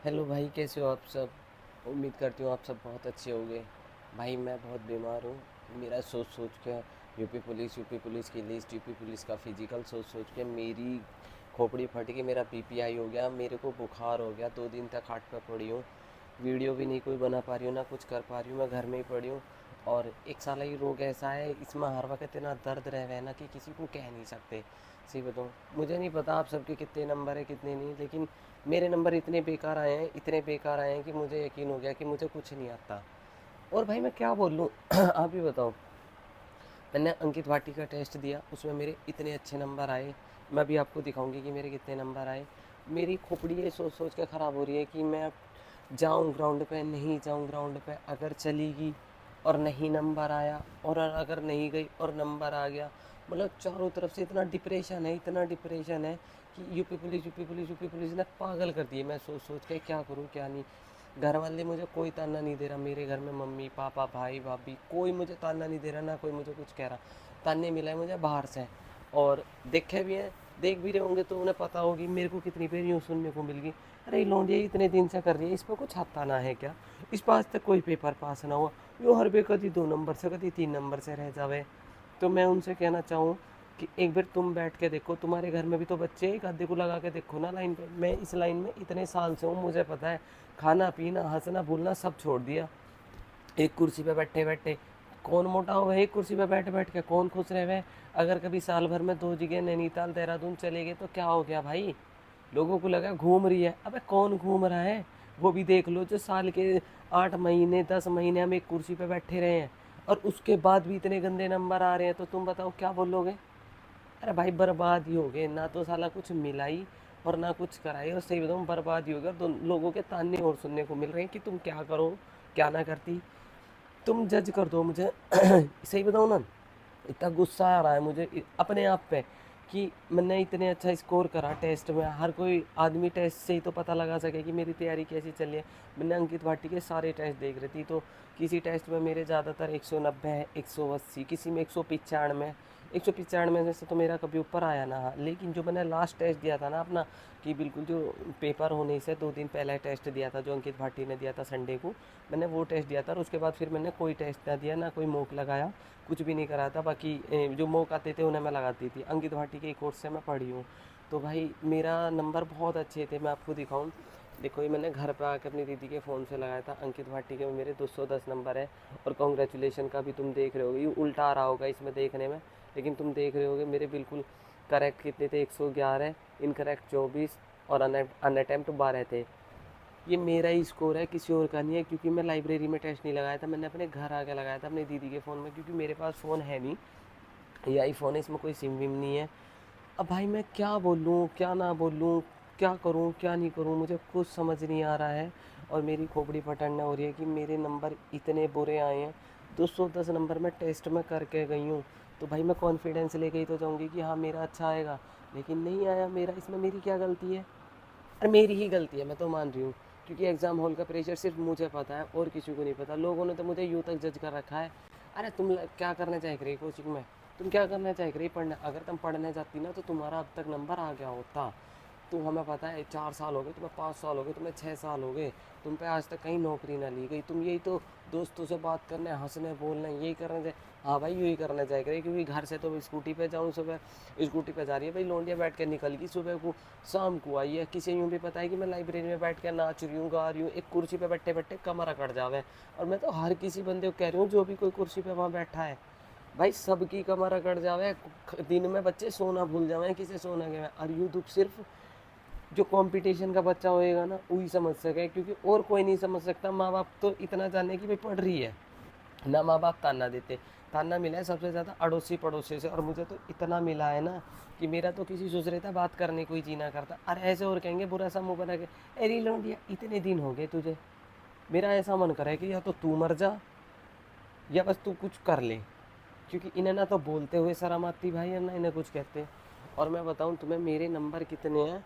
Hello भाई, कैसे हो आप सब। उम्मीद करती हूँ आप सब बहुत अच्छे होंगे। भाई मैं बहुत बीमार हूँ। मेरा सोच सोच के यूपी पुलिस की लिस्ट, यूपी पुलिस का फिजिकल सोच सोच के मेरी खोपड़ी फट गई। मेरा पीपीआई हो गया, मेरे को बुखार हो गया, 2 दिन तक खाट पर पड़ी हूँ। वीडियो भी नहीं कोई बना पा रही हूँ, ना कुछ कर पा रही हूँ, मैं घर में ही पड़ी हूँ। और एक साला ये रोग ऐसा है, इसमें हर वक्त इतना दर्द रह है ना कि किसी को कह नहीं सकते। सही बताऊँ, मुझे नहीं पता आप सबके कितने नंबर है कितने नहीं, लेकिन मेरे नंबर इतने बेकार आए हैं, इतने बेकार आए हैं कि मुझे यकीन हो गया कि मुझे कुछ नहीं आता। और भाई मैं क्या बोल लूँ आप ही बताओ। मैंने अंकित भाटी का टेस्ट दिया, उसमें मेरे इतने अच्छे नंबर आए। मैं भी आपको दिखाऊंगी कि मेरे कितने नंबर आए। मेरी खोपड़ी ये सोच सोच के ख़राब हो रही है कि मैं अब जाऊँ ग्राउंड पे, नहीं जाऊँ ग्राउंड पे, अगर चली गई और नहीं नंबर आया, और अगर नहीं गई और नंबर आ गया। मतलब चारों तरफ से इतना डिप्रेशन है, इतना डिप्रेशन है कि यूपी पुलिस ने पागल कर दिए। मैं सोच सोच के क्या करूँ क्या नहीं। घर वाले मुझे कोई ताना नहीं दे रहा, मेरे घर में मम्मी पापा भाई भाभी कोई मुझे ताना नहीं दे रहा, ना कोई मुझे कुछ कह रहा। ताने मिला है मुझे बाहर से। और देखे भी हैं, देख भी रहे होंगे तो उन्हें पता होगी मेरे को कितनी बार यूँ सुनने को मिल गई। अरे ये लौंडिया इतने दिन से कर रही है, इस पर कुछ हाथ ना है क्या। इस पर आज तक कोई पेपर पास ना हुआ, यो हर बे कभी 2 नंबर से कभी 3 नंबर से रह जावे। तो मैं उनसे कहना चाहूँ कि एक बार तुम बैठ के देखो, तुम्हारे घर में भी तो बच्चे हैं, एक आधे को लगा के देखो ना लाइन पे। मैं इस लाइन में इतने साल से हूँ, मुझे पता है। खाना पीना हंसना भूलना सब छोड़ दिया। एक कुर्सी पे बैठे बैठे कौन मोटा हुआ है, एक कुर्सी पे बैठ बैठ के कौन खुश रहे हुए। अगर कभी साल भर में 2 जगह नैनीताल देहरादून चले गए तो क्या हो गया भाई। लोगों को लगा घूम रही है, अबे कौन घूम रहा है। वो भी देख लो जो साल के 8 महीने 10 महीने हम एक कुर्सी पे बैठे रहे हैं, और उसके बाद भी इतने गंदे नंबर आ रहे हैं, तो तुम बताओ क्या बोलोगे। अरे भाई बर्बाद ही हो गए, ना तो साला कुछ मिलाई और ना कुछ कराई, और सही बताऊँ बर्बाद ही हो गया। तो लोगों के ताने और सुनने को मिल रहे हैं कि तुम क्या करो क्या ना करती। तुम जज कर दो मुझे सही बताऊँ ना, इतना गुस्सा आ रहा है मुझे अपने आप पे कि मैंने इतने अच्छा स्कोर करा टेस्ट में। हर कोई आदमी टेस्ट से ही तो पता लगा सके कि मेरी तैयारी कैसी चल रही है। मैंने अंकित भाटी के सारे टेस्ट देख रही थी, तो किसी टेस्ट में मेरे ज़्यादातर 190 है, 180, किसी में 195। 195 में से तो मेरा कभी ऊपर आया ना। लेकिन जो मैंने लास्ट टेस्ट दिया था ना अपना, कि बिल्कुल जो पेपर होने से 2 दिन पहले टेस्ट दिया था, जो अंकित भाटी ने दिया था संडे को, मैंने वो टेस्ट दिया था। और उसके बाद फिर मैंने कोई टेस्ट ना दिया, ना कोई मॉक लगाया, कुछ भी नहीं करा था। बाकी जो मॉक आते थे उन्हें मैं लगाती थी। अंकित भाटी के कोर्स से मैं पढ़ी हूँ। तो भाई मेरा नंबर बहुत अच्छे थे, मैं आपको दिखाऊं। देखो ये मैंने घर पे आकर अपनी दीदी के फ़ोन से लगाया था। अंकित भाटी के में मेरे 210 नंबर है। और कॉन्ग्रेचुलेशन का भी तुम देख रहे होगे, ये उल्टा आ रहा होगा इसमें देखने में, लेकिन तुम देख रहे होगे मेरे बिल्कुल करेक्ट कितने थे, 111, इनकरेक्ट 24, और अनअटेम्प्ट 12 थे। ये मेरा ही स्कोर है, किसी और का नहीं है, क्योंकि मैं लाइब्रेरी में टेस्ट नहीं लगाया था, मैंने अपने घर आके लगाया था अपनी दीदी के फ़ोन में, क्योंकि मेरे पास फ़ोन है नहीं। ये आईफोन है, इसमें कोई सिम विम नहीं है। अब भाई मैं क्या बोलूँ क्या ना बोलूँ, क्या करूँ क्या नहीं करूँ, मुझे कुछ समझ नहीं आ रहा है। और मेरी खोपड़ी फटने हो रही है कि मेरे नंबर इतने बुरे आए हैं। 210 नंबर मैं टेस्ट में करके गई हूँ। तो भाई मैं कॉन्फिडेंस ले गई तो जाऊँगी कि हाँ मेरा अच्छा आएगा, लेकिन नहीं आया मेरा। इसमें मेरी क्या गलती है। अरे मेरी ही गलती है, मैं तो मान रही हूँ। क्योंकि एग्ज़ाम हॉल का प्रेशर सिर्फ मुझे पता है और किसी को नहीं पता। लोगों ने तो मुझे यूँ तक जज कर रखा है। अरे तुम क्या करने चाह रही कोचिंग में, तुम क्या करना चाह रही पढ़ने। अगर तुम पढ़ने जाती ना तो तुम्हारा अब तक नंबर आ गया होता। तो हमें पता है 4 साल हो गए तुम्हें, 5 साल हो गए तुम्हें, 6 साल हो गए, तुम पे आज तक कहीं नौकरी ना ली गई। तुम यही तो दोस्तों से बात करने हंसने बोलने यही करने जाए। हाँ भाई यही करना चाह रही, क्योंकि घर से तो स्कूटी पे जाऊँ सुबह, स्कूटी पे जा रही है भाई लौंडिया बैठ के निकल गई सुबह को, शाम को आई है। किसी यूँ भी पता है कि मैं लाइब्रेरी में बैठ के नाच रही हूँ गा रही हूँ, एक कुर्सी पे बैठे बैठे कमर अकड़ जावे। और मैं तो हर किसी बंदे को कह रही हूँ जो भी कोई कुर्सी पे वहाँ बैठा है, भाई सबकी कमर अकड़ जावे। दिन में बच्चे सोना भूल जावे, किसे सोना गया। और यूँ दुख सिर्फ जो कंपटीशन का बच्चा होएगा ना वही समझ सके, क्योंकि और कोई नहीं समझ सकता। माँ बाप तो इतना जाने कि भाई पढ़ रही है ना, माँ बाप ताना देते। ताना मिला है सबसे ज़्यादा अड़ोसी पड़ोसी से, और मुझे तो इतना मिला है ना कि मेरा तो किसी ससुरे था बात करने कोई जी ना करता। अरे ऐसे और कहेंगे बुरा सा मुंह बना के, अरे लौंडिया इतने दिन हो गए तुझे। मेरा ऐसा मन करे कि या तो तू मर जा या बस तू कुछ कर ले, क्योंकि इन्हें ना तो बोलते हुए शर्म आती भाई, है ना इन्हें कुछ कहते। और मैं बताऊं तुम्हें मेरे नंबर कितने हैं।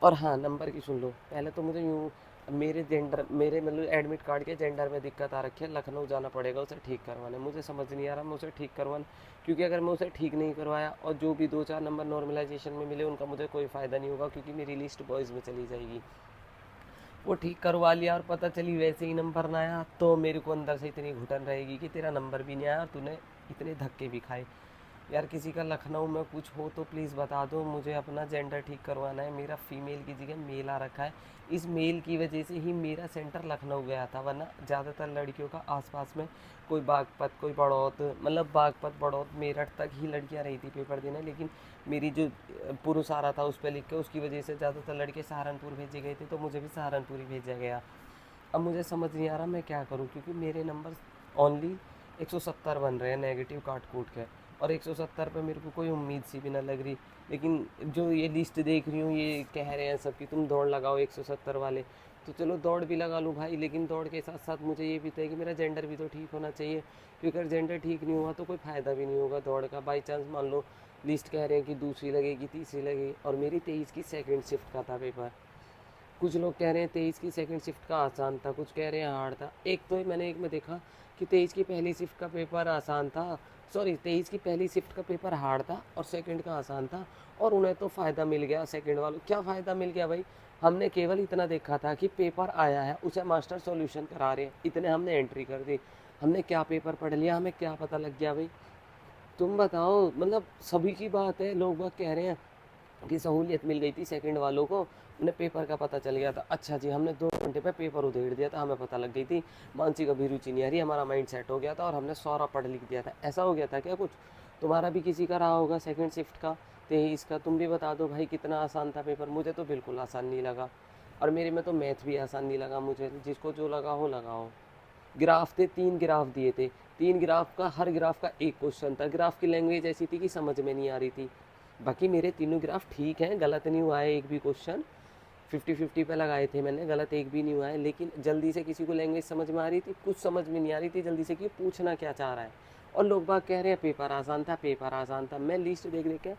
और हाँ नंबर की सुन लो, पहले तो मुझे यूँ, मेरे जेंडर, मेरे मतलब एडमिट कार्ड के जेंडर में दिक्कत आ रखी है, लखनऊ जाना पड़ेगा उसे ठीक करवाने। मुझे समझ नहीं आ रहा मैं उसे ठीक करवाने, क्योंकि अगर मैं उसे ठीक नहीं करवाया और जो भी 2 4 नंबर नॉर्मलाइजेशन में मिले उनका मुझे कोई फ़ायदा नहीं होगा, क्योंकि मेरी लिस्ट बॉयज़ में चली जाएगी। वो ठीक करवा लिया और पता चली वैसे ही नंबर ना आया, तो मेरे को अंदर से इतनी घुटन रहेगी कि तेरा नंबर भी नहीं आया और तूने इतने धक्के भी खाए। यार किसी का लखनऊ में कुछ हो तो प्लीज़ बता दो, मुझे अपना जेंडर ठीक करवाना है। मेरा फीमेल की जगह मेल आ रखा है। इस मेल की वजह से ही मेरा सेंटर लखनऊ गया था, वरना ज़्यादातर लड़कियों का आसपास में कोई बागपत, कोई बड़ौत, मतलब बागपत बड़ौत मेरठ तक ही लड़कियां रही थी पेपर देने। लेकिन मेरी जो पुरुष आ रहा था उस पर लिख के, उसकी वजह से ज़्यादातर लड़के सहारनपुर भेजे गए थे, तो मुझे भी सहारनपुर ही भेजा गया। अब मुझे समझ नहीं आ रहा मैं क्या करूं, क्योंकि मेरे नंबर ओनली 170 बन रहे हैं नेगेटिव काट कूट के, और 170 पे मेरे को कोई उम्मीद सी भी ना लग रही। लेकिन जो ये लिस्ट देख रही हूँ, ये कह रहे हैं सब कि तुम दौड़ लगाओ 170 वाले, तो चलो दौड़ भी लगा लूँ भाई। लेकिन दौड़ के साथ साथ मुझे ये भी तय कि मेरा जेंडर भी तो ठीक होना चाहिए, क्योंकि अगर जेंडर ठीक नहीं हुआ तो कोई फ़ायदा भी नहीं होगा दौड़ का। बाई चांस मान लो लिस्ट कह रहे हैं कि दूसरी लगेगी, तीसरी लगेगी, और मेरी 23 की सेकेंड शिफ्ट का था पेपर। कुछ लोग कह रहे हैं 23 की सेकंड शिफ्ट का आसान था, कुछ कह रहे हैं हार्ड था। एक तो मैंने एक में देखा कि 23 की पहली शिफ्ट का पेपर आसान था, सॉरी 23 की पहली शिफ्ट का पेपर हार्ड था और सेकंड का आसान था, और उन्हें तो फ़ायदा मिल गया। सेकंड वालों क्या फ़ायदा मिल गया भाई, हमने केवल इतना देखा था कि पेपर आया है, उसे मास्टर सॉल्यूशन करा रहे हैं, इतने हमने एंट्री कर दी। हमने क्या पेपर पढ़ लिया, हमें क्या पता लग गया भाई। तुम बताओ, मतलब सभी की बात है, लोग बाग कह रहे हैं कि सहूलियत मिल गई थी सेकंड वालों को, उन्हें पेपर का पता चल गया था। अच्छा जी, हमने 2 घंटे पे पेपर उधेड़ दिया था, हमें पता लग गई थी। मानसिक अभिरुचि नहीं आ रही, हमारा माइंड सेट हो गया था और हमने सारा पढ़ लिख दिया था। ऐसा हो गया था क्या कुछ? तुम्हारा भी किसी का रहा होगा सेकंड शिफ्ट का, 23 का, तुम भी बता दो भाई कितना आसान था पेपर। मुझे तो बिल्कुल आसान नहीं लगा, और मेरे में तो मैथ भी आसान नहीं लगा मुझे। जिसको जो लगा हो लगाओ। ग्राफ थे, 3 ग्राफ दिए थे, 3 ग्राफ का, हर ग्राफ का एक क्वेश्चन था। ग्राफ की लैंग्वेज ऐसी थी कि समझ में नहीं आ रही थी। बाकी मेरे तीनों ग्राफ ठीक हैं, गलत नहीं हुआ है एक भी क्वेश्चन। 50-50 पे लगाए थे मैंने, गलत एक भी नहीं हुआ है। लेकिन जल्दी से किसी को लैंग्वेज समझ में आ रही थी, कुछ समझ में नहीं आ रही थी जल्दी से कि पूछना क्या चाह रहा है। और लोग बाग कह रहे हैं पेपर आसान था, पेपर आसान था। मैं लिस्ट देख देख के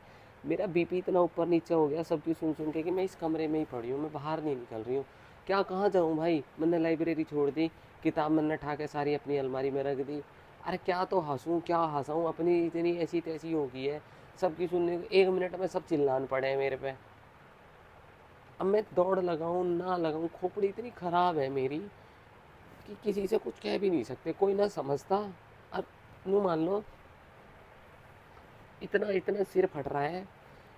मेरा बीपी इतना ऊपर नीचे हो गया सबकी सुन सुन के कि मैं इस कमरे में ही पड़ी हूँ, मैं बाहर नहीं निकल रही हूँ। क्या कहाँ जाऊँ भाई, मैंने लाइब्रेरी छोड़ दी, किताब मैंने उठा के सारी अपनी अलमारी में रख दी। अरे क्या तो हंसूँ क्या हंसाऊँ, अपनी इतनी ऐसी तैसी हो गई है सबकी सुनने को। 1 मिनट में सब चिल्लान पड़े हैं मेरे पे। अब मैं दौड़ लगाऊं ना लगाऊं, खोपड़ी इतनी ख़राब है मेरी कि किसी से कुछ कह भी नहीं सकते, कोई ना समझता। अब यूँ मान लो, इतना इतना सिर फट रहा है,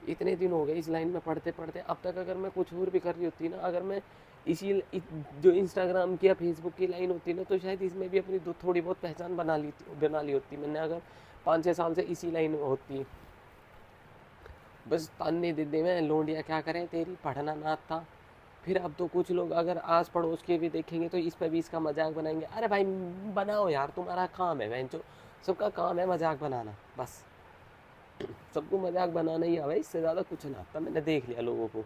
इतने दिन हो गए इस लाइन में पढ़ते पढ़ते। अब तक अगर मैं कुछ और भी कर रही होती ना, अगर मैं जो इंस्टाग्राम की या फेसबुक की लाइन होती ना, तो शायद इसमें भी अपनी थोड़ी बहुत पहचान बना ली होती मैंने, अगर 5-6 साल से इसी लाइन में होती। बस ताने दे दे में लोंडिया क्या करें, तेरी पढ़ना ना था। फिर अब तो कुछ लोग अगर आस पड़ोस के भी देखेंगे तो इस पर भी इसका मजाक बनाएंगे। अरे भाई बनाओ यार, तुम्हारा काम है बहन, जो सबका काम है मजाक बनाना बस। सबको मजाक बनाना ही है भाई, इससे ज़्यादा कुछ ना आता, मैंने देख लिया लोगों को।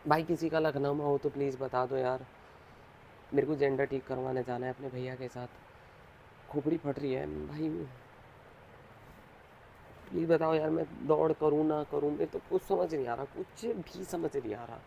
भाई किसी का लखनऊ में हो तो प्लीज़ बता दो यार, मेरे को जेंडर ठीक करवाने जाना है अपने भैया के साथ। खोपड़ी फट रही है भाई, प्लीज़ बताओ यार, मैं दौड़ करूँ ना करूँ, मेरे तो कुछ समझ नहीं आ रहा, कुछ भी समझ नहीं आ रहा।